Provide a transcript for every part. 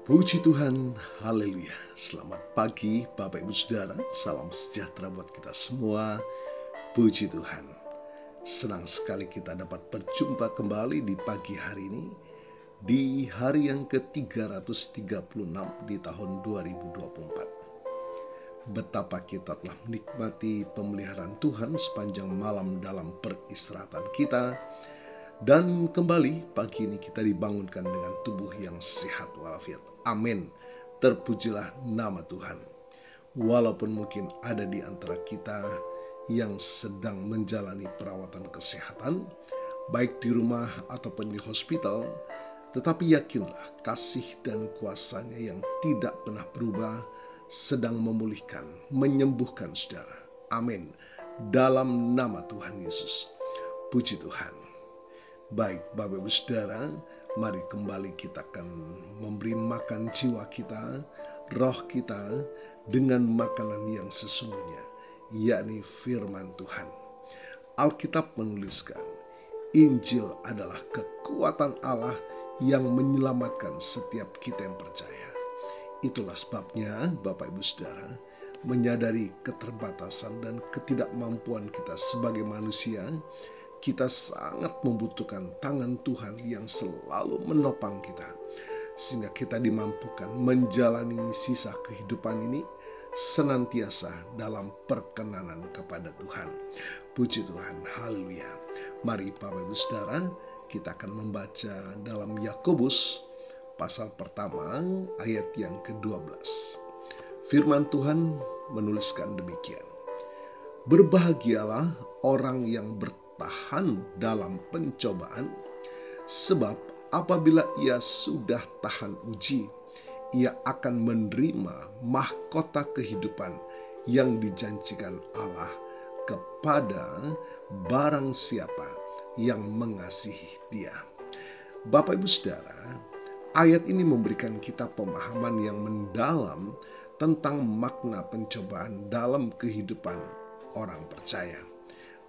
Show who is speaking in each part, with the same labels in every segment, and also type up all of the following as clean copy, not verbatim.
Speaker 1: Puji Tuhan, haleluya. Selamat pagi Bapak Ibu Saudara, salam sejahtera buat kita semua. Puji Tuhan, senang sekali kita dapat berjumpa kembali di pagi hari ini, di hari yang ke-336 di tahun 2024. Betapa kita telah menikmati pemeliharaan Tuhan sepanjang malam dalam peristirahatan kita. Dan kembali pagi ini kita dibangunkan dengan tubuh yang sehat walafiat. Amin. Terpujilah nama Tuhan. Walaupun mungkin ada di antara kita yang sedang menjalani perawatan kesehatan, baik di rumah ataupun di hospital, tetapi yakinlah kasih dan kuasa-Nya yang tidak pernah berubah sedang memulihkan, menyembuhkan saudara. Amin. Dalam nama Tuhan Yesus. Puji Tuhan. Baik Bapak Ibu Saudara, mari kembali kita akan memberi makan jiwa kita, roh kita dengan makanan yang sesungguhnya, yakni firman Tuhan. Alkitab menuliskan, Injil adalah kekuatan Allah yang menyelamatkan setiap kita yang percaya. Itulah sebabnya Bapak Ibu Saudara, menyadari keterbatasan dan ketidakmampuan kita sebagai manusia, kita sangat membutuhkan tangan Tuhan yang selalu menopang kita, sehingga kita dimampukan menjalani sisa kehidupan ini senantiasa dalam perkenanan kepada Tuhan. Puji Tuhan, haleluya. Mari Bapak Ibu Saudara, kita akan membaca dalam Yakobus pasal pertama ayat yang ke-12. Firman Tuhan menuliskan demikian. Berbahagialah orang yang tahan dalam pencobaan, sebab apabila ia sudah tahan uji, ia akan menerima mahkota kehidupan yang dijanjikan Allah kepada barang siapa yang mengasihi Dia. Bapak Ibu Saudara, ayat ini memberikan kita pemahaman yang mendalam tentang makna pencobaan dalam kehidupan orang percaya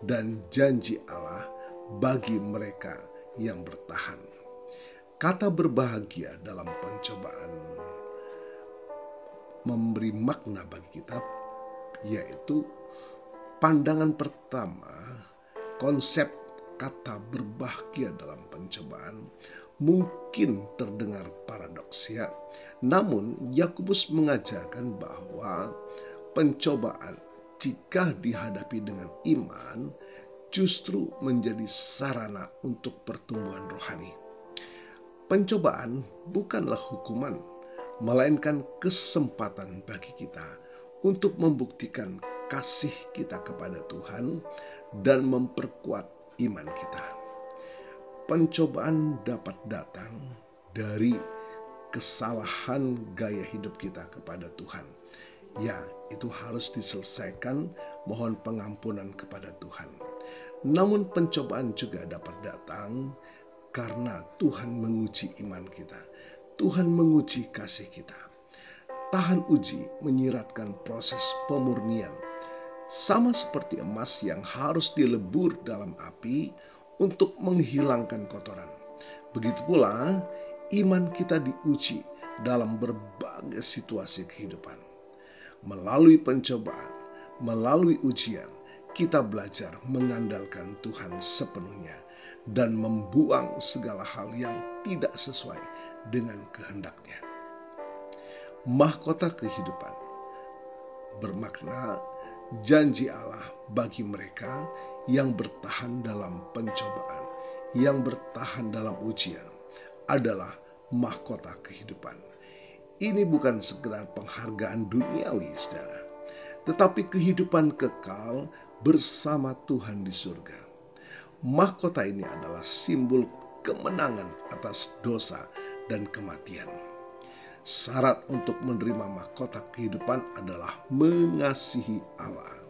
Speaker 1: dan janji Allah bagi mereka yang bertahan. Kata berbahagia dalam pencobaan memberi makna bagi kita, yaitu pandangan pertama. Konsep kata berbahagia dalam pencobaan mungkin terdengar paradoks ya. Namun Yakobus mengajarkan bahwa pencobaan jika dihadapi dengan iman, justru menjadi sarana untuk pertumbuhan rohani. Pencobaan bukanlah hukuman, melainkan kesempatan bagi kita untuk membuktikan kasih kita kepada Tuhan dan memperkuat iman kita. Pencobaan dapat datang dari kesalahan gaya hidup kita kepada Tuhan. Ya, itu harus diselesaikan, mohon pengampunan kepada Tuhan. Namun pencobaan juga dapat datang karena Tuhan menguji iman kita. Tuhan menguji kasih kita. Tahan uji menyiratkan proses pemurnian. Sama seperti emas yang harus dilebur dalam api untuk menghilangkan kotoran. Begitu pula iman kita diuji dalam berbagai situasi kehidupan. Melalui pencobaan, melalui ujian, kita belajar mengandalkan Tuhan sepenuhnya dan membuang segala hal yang tidak sesuai dengan kehendak-Nya. Mahkota kehidupan bermakna janji Allah bagi mereka yang bertahan dalam pencobaan, yang bertahan dalam ujian adalah mahkota kehidupan. Ini bukan sekedar penghargaan duniawi, saudara, tetapi kehidupan kekal bersama Tuhan di surga. Mahkota ini adalah simbol kemenangan atas dosa dan kematian. Syarat untuk menerima mahkota kehidupan adalah mengasihi Allah.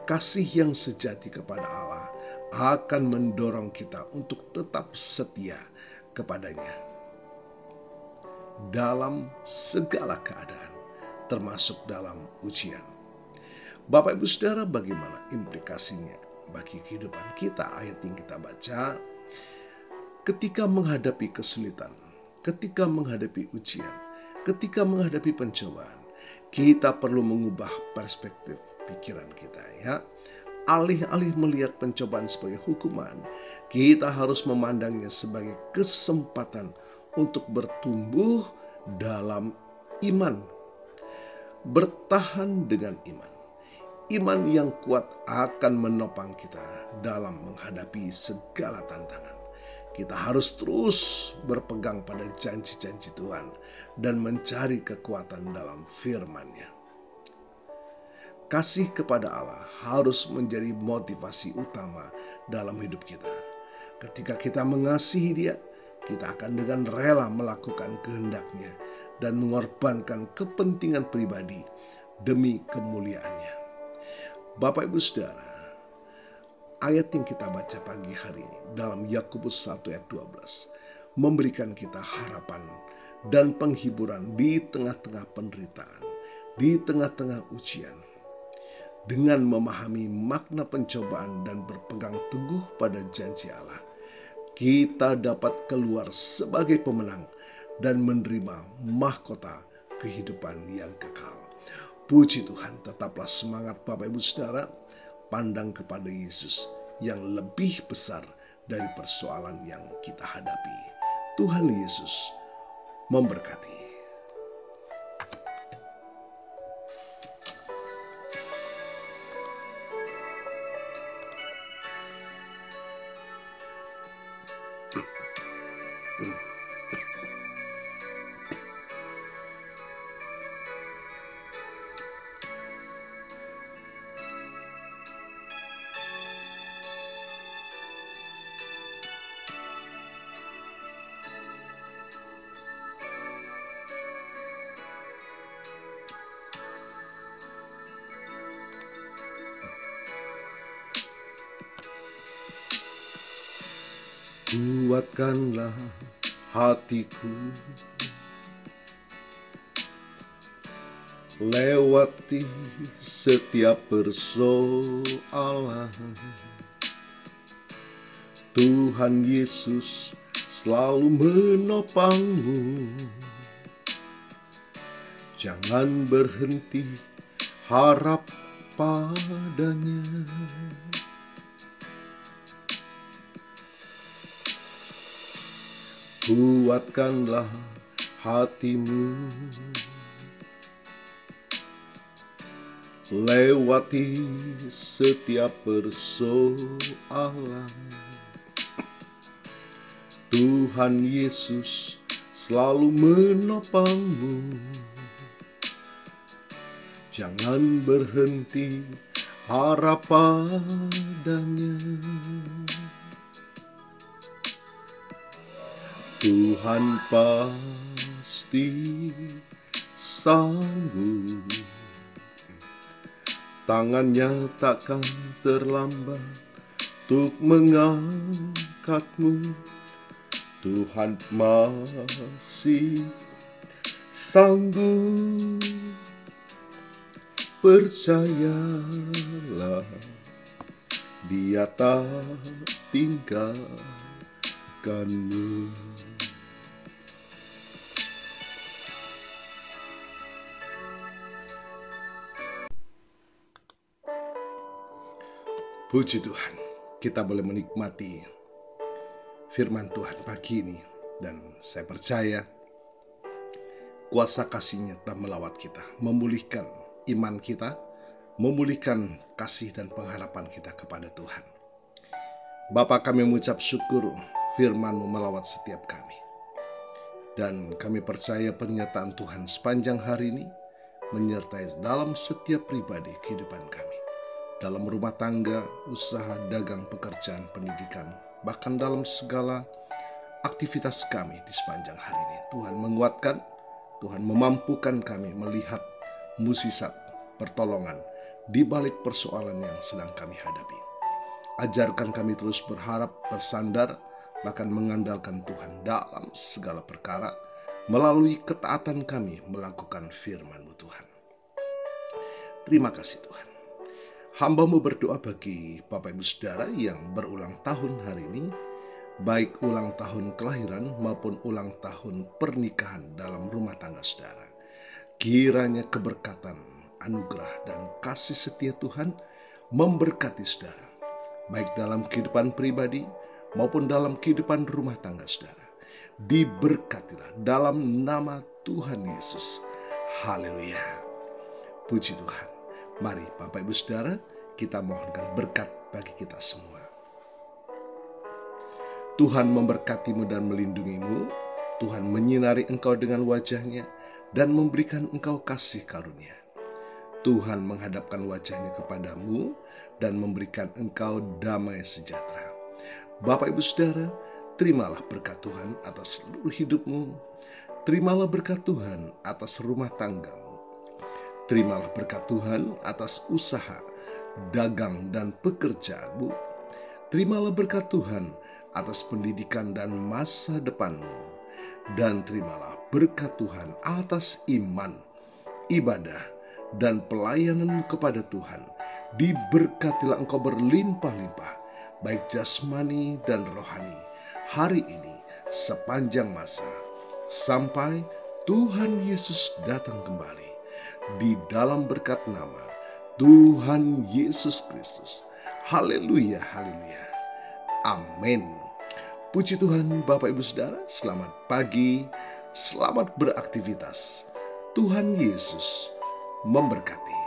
Speaker 1: Kasih yang sejati kepada Allah akan mendorong kita untuk tetap setia kepadanya dalam segala keadaan, termasuk dalam ujian. Bapak Ibu Saudara, bagaimana implikasinya bagi kehidupan kita? Ayat yang kita baca, ketika menghadapi kesulitan, ketika menghadapi ujian, ketika menghadapi pencobaan, kita perlu mengubah perspektif pikiran kita ya. Alih-alih melihat pencobaan sebagai hukuman, kita harus memandangnya sebagai kesempatan untuk bertumbuh dalam iman. Bertahan dengan iman. Iman yang kuat akan menopang kita dalam menghadapi segala tantangan. Kita harus terus berpegang pada janji-janji Tuhan dan mencari kekuatan dalam firman-Nya. Kasih kepada Allah harus menjadi motivasi utama dalam hidup kita. Ketika kita mengasihi Dia, kita akan dengan rela melakukan kehendak-Nya dan mengorbankan kepentingan pribadi demi kemuliaan-Nya. Bapak Ibu Saudara, ayat yang kita baca pagi hari ini dalam Yakobus 1 ayat 12 memberikan kita harapan dan penghiburan di tengah-tengah penderitaan, di tengah-tengah ujian. Dengan memahami makna pencobaan dan berpegang teguh pada janji Allah, kita dapat keluar sebagai pemenang dan menerima mahkota kehidupan yang kekal. Puji Tuhan, tetaplah semangat Bapak Ibu Saudara, pandang kepada Yesus yang lebih besar dari persoalan yang kita hadapi. Tuhan Yesus memberkati. Kuatkanlah hatiku, lewati setiap persoalan. Tuhan Yesus selalu menopangmu. Jangan berhenti harap padanya. Kuatkanlah hatimu, lewati setiap persoalan. Tuhan Yesus selalu menopangmu. Jangan berhenti harap padanya. Tuhan pasti sanggup, tangannya takkan terlambat untuk mengangkatmu. Tuhan masih sanggup, percayalah, Dia tak tinggalkanmu. Puji Tuhan, kita boleh menikmati firman Tuhan pagi ini, dan saya percaya kuasa kasih-Nya telah melawat kita, memulihkan iman kita, memulihkan kasih dan pengharapan kita kepada Tuhan. Bapa, kami mengucap syukur firman-Mu melawat setiap kami, dan kami percaya pernyataan Tuhan sepanjang hari ini menyertai dalam setiap pribadi kehidupan kami, dalam rumah tangga, usaha, dagang, pekerjaan, pendidikan, bahkan dalam segala aktivitas kami di sepanjang hari ini. Tuhan menguatkan, Tuhan memampukan kami melihat mukjizat pertolongan di balik persoalan yang sedang kami hadapi. Ajarkan kami terus berharap, bersandar, bahkan mengandalkan Tuhan dalam segala perkara melalui ketaatan kami melakukan firman-Mu Tuhan. Terima kasih Tuhan. Hamba-Mu berdoa bagi Bapak Ibu Saudara yang berulang tahun hari ini, baik ulang tahun kelahiran maupun ulang tahun pernikahan dalam rumah tangga saudara. Kiranya keberkatan, anugerah, dan kasih setia Tuhan memberkati saudara, baik dalam kehidupan pribadi maupun dalam kehidupan rumah tangga saudara. Diberkatilah dalam nama Tuhan Yesus. Haleluya. Puji Tuhan. Mari Bapak Ibu Saudara, kita mohonkan berkat bagi kita semua. Tuhan memberkatimu dan melindungimu. Tuhan menyinari engkau dengan wajah-Nya dan memberikan engkau kasih karunia. Tuhan menghadapkan wajah-Nya kepadamu dan memberikan engkau damai sejahtera. Bapak Ibu Saudara, terimalah berkat Tuhan atas seluruh hidupmu. Terimalah berkat Tuhan atas rumah tanggamu. Terimalah berkat Tuhan atas usaha, dagang, dan pekerjaanmu. Terimalah berkat Tuhan atas pendidikan dan masa depanmu. Dan terimalah berkat Tuhan atas iman, ibadah, dan pelayananmu kepada Tuhan. Diberkatilah engkau berlimpah-limpah, baik jasmani dan rohani, hari ini sepanjang masa, sampai Tuhan Yesus datang kembali. Di dalam berkat nama Tuhan Yesus Kristus. Haleluya, haleluya. Amin. Puji Tuhan Bapak Ibu Saudara, selamat pagi, selamat beraktivitas. Tuhan Yesus memberkati.